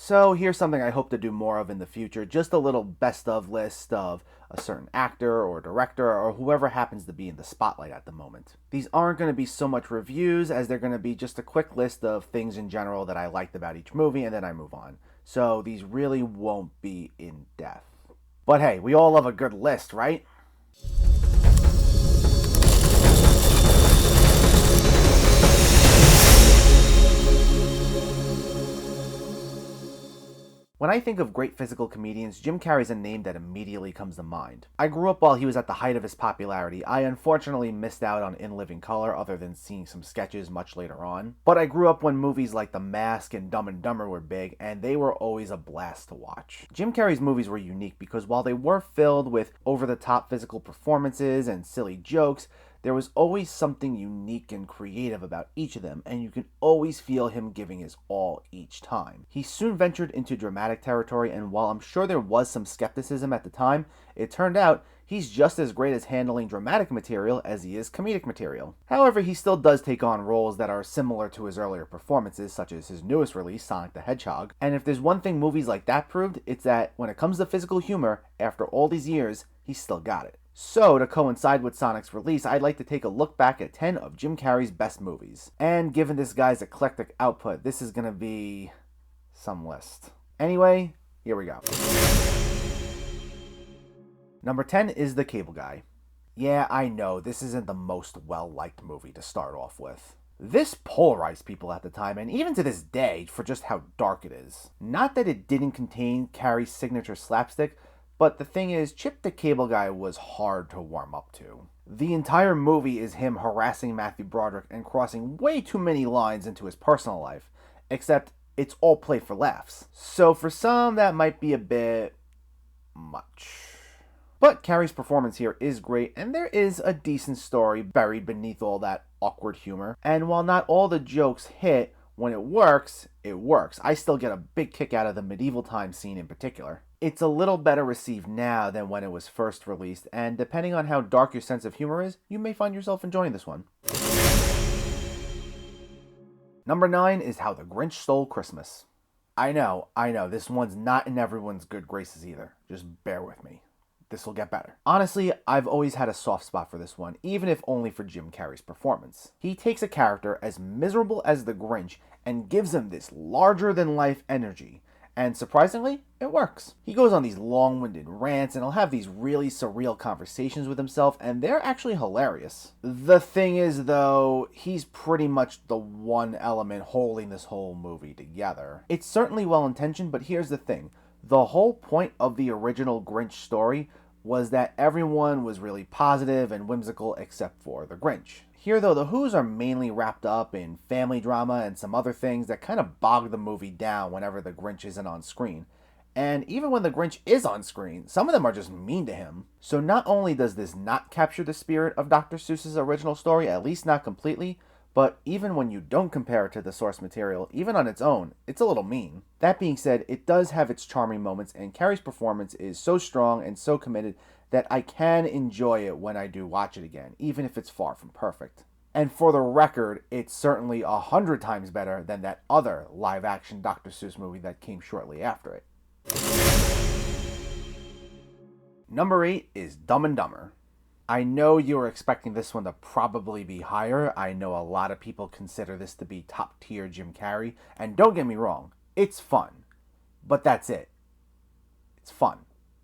So here's something I hope to do more of in the future, just a little best of list of a certain actor or director or whoever happens to be in the spotlight at the moment. These aren't going to be so much reviews as they're going to be just a quick list of things in general that I liked about each movie and then I move on. So these really won't be in depth. But hey, we all love a good list, right? When I think of great physical comedians, Jim Carrey's a name that immediately comes to mind. I grew up while he was at the height of his popularity. I unfortunately missed out on In Living Color other than seeing some sketches much later on. But I grew up when movies like The Mask and Dumb and Dumber were big, and they were always a blast to watch. Jim Carrey's movies were unique because while they were filled with over-the-top physical performances and silly jokes, there was always something unique and creative about each of them, and you can always feel him giving his all each time. He soon ventured into dramatic territory, and while I'm sure there was some skepticism at the time, it turned out he's just as great as handling dramatic material as he is comedic material. However, he still does take on roles that are similar to his earlier performances, such as his newest release, Sonic the Hedgehog, and if there's one thing movies like that proved, it's that when it comes to physical humor, after all these years, he's still got it. So, to coincide with Sonic's release, I'd like to take a look back at 10 of Jim Carrey's best movies. And given this guy's eclectic output, this is going to be some list. Anyway, here we go. Number 10 is The Cable Guy. Yeah, I know, this isn't the most well-liked movie to start off with. This polarized people at the time, and even to this day, for just how dark it is. Not that it didn't contain Carrey's signature slapstick, but the thing is, Chip the Cable Guy was hard to warm up to. The entire movie is him harassing Matthew Broderick and crossing way too many lines into his personal life, except it's all played for laughs. So for some, that might be a bit much. But Carrey's performance here is great, and there is a decent story buried beneath all that awkward humor. And while not all the jokes hit, when it works, it works. I still get a big kick out of the medieval times scene in particular. It's a little better received now than when it was first released, and depending on how dark your sense of humor is, you may find yourself enjoying this one. Number 9 is How the Grinch Stole Christmas. I know, this one's not in everyone's good graces either. Just bear with me. This will get better. Honestly, I've always had a soft spot for this one, even if only for Jim Carrey's performance. He takes a character as miserable as the Grinch and gives him this larger-than-life energy. And surprisingly, it works. He goes on these long-winded rants and he'll have these really surreal conversations with himself, and they're actually hilarious. The thing is, though, he's pretty much the one element holding this whole movie together. It's certainly well-intentioned, but here's the thing. The whole point of the original Grinch story was that everyone was really positive and whimsical except for the Grinch. Here, though, the Who's are mainly wrapped up in family drama and some other things that kind of bog the movie down whenever the Grinch isn't on screen. And even when the Grinch is on screen, some of them are just mean to him. So not only does this not capture the spirit of Dr. Seuss's original story, at least not completely, but even when you don't compare it to the source material, even on its own, it's a little mean. That being said, it does have its charming moments, and Carrey's performance is so strong and so committed that I can enjoy it when I do watch it again, even if it's far from perfect. And for the record, it's certainly 100 times better than that other live-action Dr. Seuss movie that came shortly after it. Number 8 is Dumb and Dumber. I know you were expecting this one to probably be higher. I know a lot of people consider this to be top-tier Jim Carrey, and don't get me wrong, it's fun. But that's it. It's fun.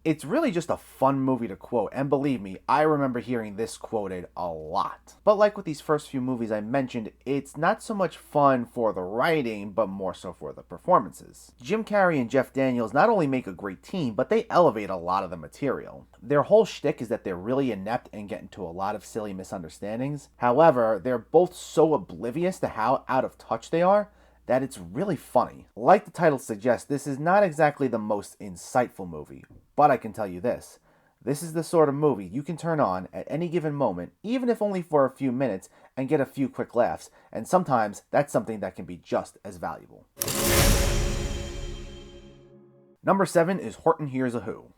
It's really just a fun movie to quote, and believe me, I remember hearing this quoted a lot. But like with these first few movies I mentioned, it's not so much fun for the writing, but more so for the performances. Jim Carrey and Jeff Daniels not only make a great team, but they elevate a lot of the material. Their whole shtick is that they're really inept and get into a lot of silly misunderstandings. However, they're both so oblivious to how out of touch they are, that it's really funny. Like the title suggests, this is not exactly the most insightful movie, but I can tell you this. This is the sort of movie you can turn on at any given moment, even if only for a few minutes, and get a few quick laughs, and sometimes that's something that can be just as valuable. Number 7 is Horton Hears a Who.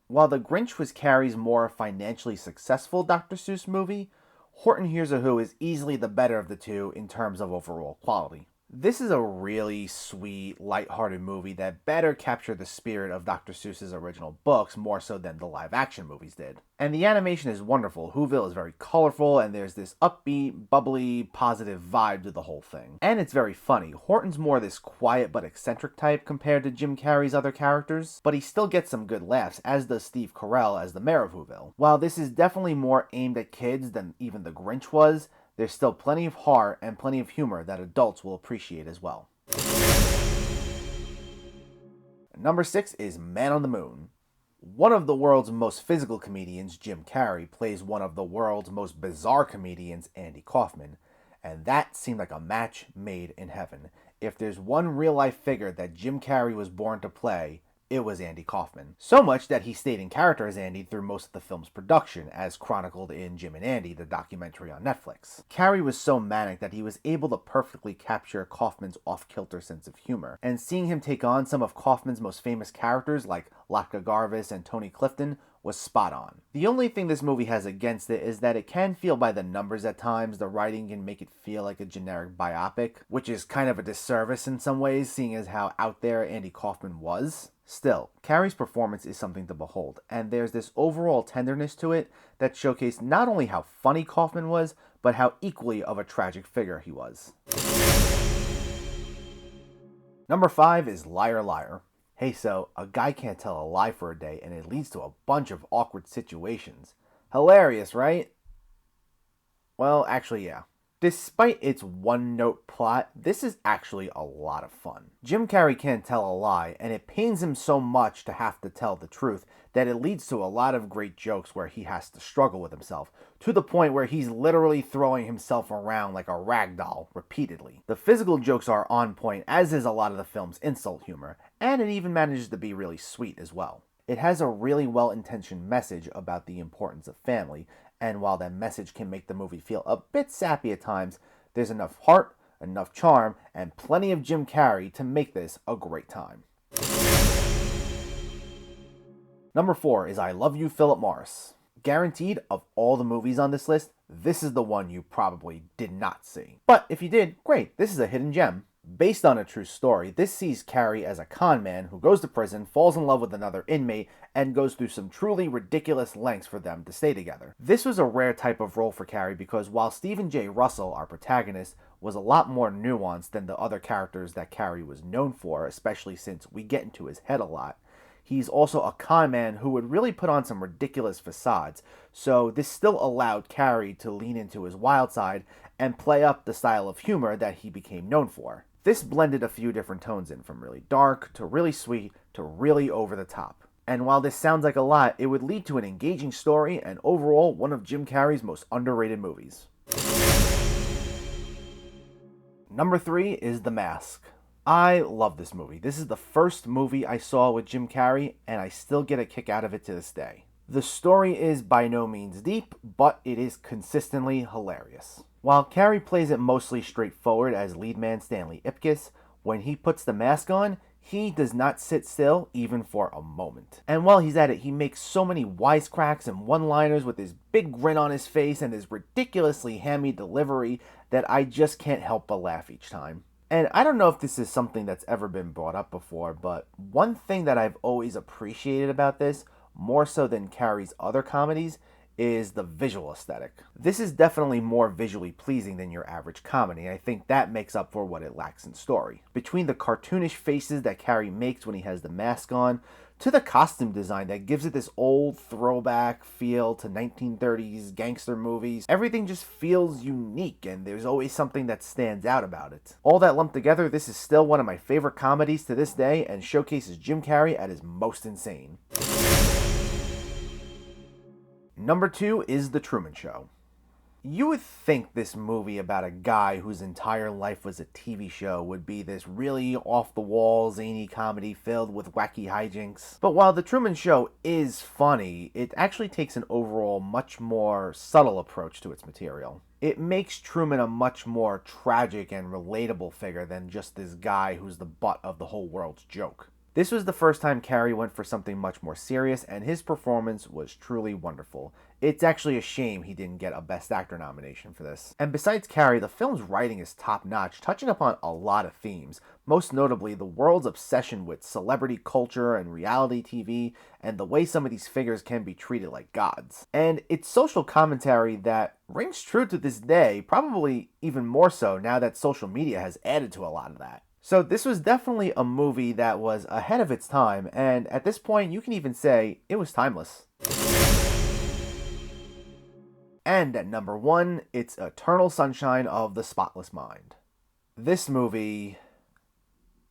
While The Grinch was Carrey's more financially successful Dr. Seuss movie, Horton Hears a Who is easily the better of the two in terms of overall quality. This is a really sweet, lighthearted movie that better captured the spirit of Dr. Seuss's original books more so than the live-action movies did. And the animation is wonderful. Whoville is very colorful, and there's this upbeat, bubbly, positive vibe to the whole thing. And it's very funny. Horton's more this quiet but eccentric type compared to Jim Carrey's other characters, but he still gets some good laughs, as does Steve Carell as the mayor of Whoville. While this is definitely more aimed at kids than even the Grinch was, there's still plenty of heart and plenty of humor that adults will appreciate as well. Number 6 is Man on the Moon. One of the world's most physical comedians, Jim Carrey, plays one of the world's most bizarre comedians, Andy Kaufman, and that seemed like a match made in heaven. If there's one real-life figure that Jim Carrey was born to play, it was Andy Kaufman. So much that he stayed in character as Andy through most of the film's production, as chronicled in Jim and Andy, the documentary on Netflix. Carrey was so manic that he was able to perfectly capture Kaufman's off-kilter sense of humor, and seeing him take on some of Kaufman's most famous characters like Latka Garvis and Tony Clifton was spot on. The only thing this movie has against it is that it can feel by the numbers at times. The writing can make it feel like a generic biopic, which is kind of a disservice in some ways, seeing as how out there Andy Kaufman was. Still, Carrey's performance is something to behold, and there's this overall tenderness to it that showcased not only how funny Kaufman was, but how equally of a tragic figure he was. Number 5 is Liar Liar. Hey, so a guy can't tell a lie for a day, and it leads to a bunch of awkward situations. Hilarious, right? Well, actually, yeah. Despite its one-note plot, this is actually a lot of fun. Jim Carrey can't tell a lie, and it pains him so much to have to tell the truth that it leads to a lot of great jokes where he has to struggle with himself, to the point where he's literally throwing himself around like a rag doll repeatedly. The physical jokes are on point, as is a lot of the film's insult humor, and it even manages to be really sweet as well. It has a really well-intentioned message about the importance of family, and while that message can make the movie feel a bit sappy at times, there's enough heart, enough charm, and plenty of Jim Carrey to make this a great time. Number 4 is I Love You, Philip Morris. Guaranteed, of all the movies on this list, this is the one you probably did not see. But if you did, great, this is a hidden gem. Based on a true story, this sees Carrey as a con man who goes to prison, falls in love with another inmate, and goes through some truly ridiculous lengths for them to stay together. This was a rare type of role for Carrey because while Stephen J. Russell, our protagonist, was a lot more nuanced than the other characters that Carrey was known for, especially since we get into his head a lot, he's also a con man who would really put on some ridiculous facades, so this still allowed Carrey to lean into his wild side and play up the style of humor that he became known for. This blended a few different tones in, from really dark, to really sweet, to really over the top. And while this sounds like a lot, it would lead to an engaging story and overall one of Jim Carrey's most underrated movies. Number 3 is The Mask. I love this movie. This is the first movie I saw with Jim Carrey, and I still get a kick out of it to this day. The story is by no means deep, but it is consistently hilarious. While Carrey plays it mostly straightforward as lead man Stanley Ipkiss, when he puts the mask on, he does not sit still even for a moment. And while he's at it, he makes so many wisecracks and one-liners with his big grin on his face and his ridiculously hammy delivery that I just can't help but laugh each time. And I don't know if this is something that's ever been brought up before, but one thing that I've always appreciated about this, more so than Carrey's other comedies, is the visual aesthetic. This is definitely more visually pleasing than your average comedy, and I think that makes up for what it lacks in story. Between the cartoonish faces that Carrey makes when he has the mask on, to the costume design that gives it this old throwback feel to 1930s gangster movies, everything just feels unique and there's always something that stands out about it. All that lumped together, this is still one of my favorite comedies to this day and showcases Jim Carrey at his most insane. Number 2 is The Truman Show. You would think this movie about a guy whose entire life was a TV show would be this really off-the-wall, zany comedy filled with wacky hijinks. But while The Truman Show is funny, it actually takes an overall much more subtle approach to its material. It makes Truman a much more tragic and relatable figure than just this guy who's the butt of the whole world's joke. This was the first time Carrey went for something much more serious, and his performance was truly wonderful. It's actually a shame he didn't get a Best Actor nomination for this. And besides Carrey, the film's writing is top-notch, touching upon a lot of themes, most notably the world's obsession with celebrity culture and reality TV, and the way some of these figures can be treated like gods. And it's social commentary that rings true to this day, probably even more so now that social media has added to a lot of that. So this was definitely a movie that was ahead of its time, and at this point you can even say it was timeless. And at number 1, it's Eternal Sunshine of the Spotless Mind. This movie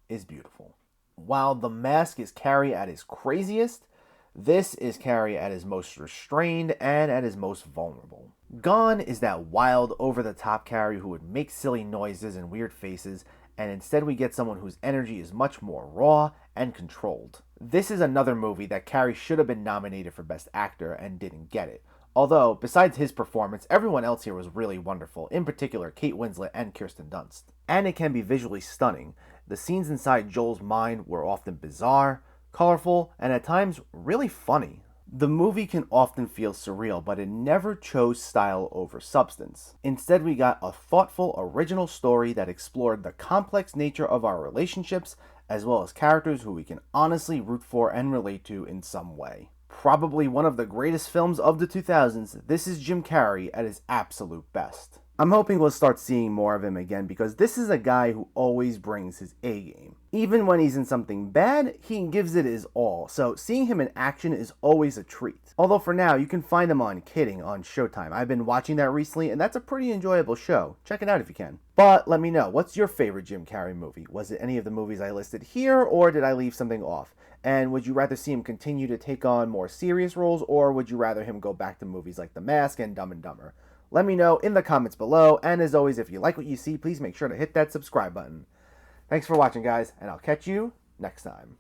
is beautiful. While The Mask is Carrey at his craziest, this is Carrey at his most restrained and at his most vulnerable. Gone is that wild, over-the-top Carrey who would make silly noises and weird faces, and instead we get someone whose energy is much more raw and controlled. This is another movie that Carrey should have been nominated for Best Actor and didn't get it. Although, besides his performance, everyone else here was really wonderful, in particular Kate Winslet and Kirsten Dunst. And it can be visually stunning. The scenes inside Joel's mind were often bizarre, colorful, and at times really funny. The movie can often feel surreal, but it never chose style over substance. Instead, we got a thoughtful, original story that explored the complex nature of our relationships, as well as characters who we can honestly root for and relate to in some way. Probably one of the greatest films of the 2000s, this is Jim Carrey at his absolute best. I'm hoping we'll start seeing more of him again because this is a guy who always brings his A game. Even when he's in something bad, he gives it his all, so seeing him in action is always a treat. Although for now, you can find him on Kidding on Showtime. I've been watching that recently, and that's a pretty enjoyable show. Check it out if you can. But let me know, what's your favorite Jim Carrey movie? Was it any of the movies I listed here, or did I leave something off? And would you rather see him continue to take on more serious roles, or would you rather him go back to movies like The Mask and Dumb and Dumber? Let me know in the comments below, and as always, if you like what you see, please make sure to hit that subscribe button. Thanks for watching, guys, and I'll catch you next time.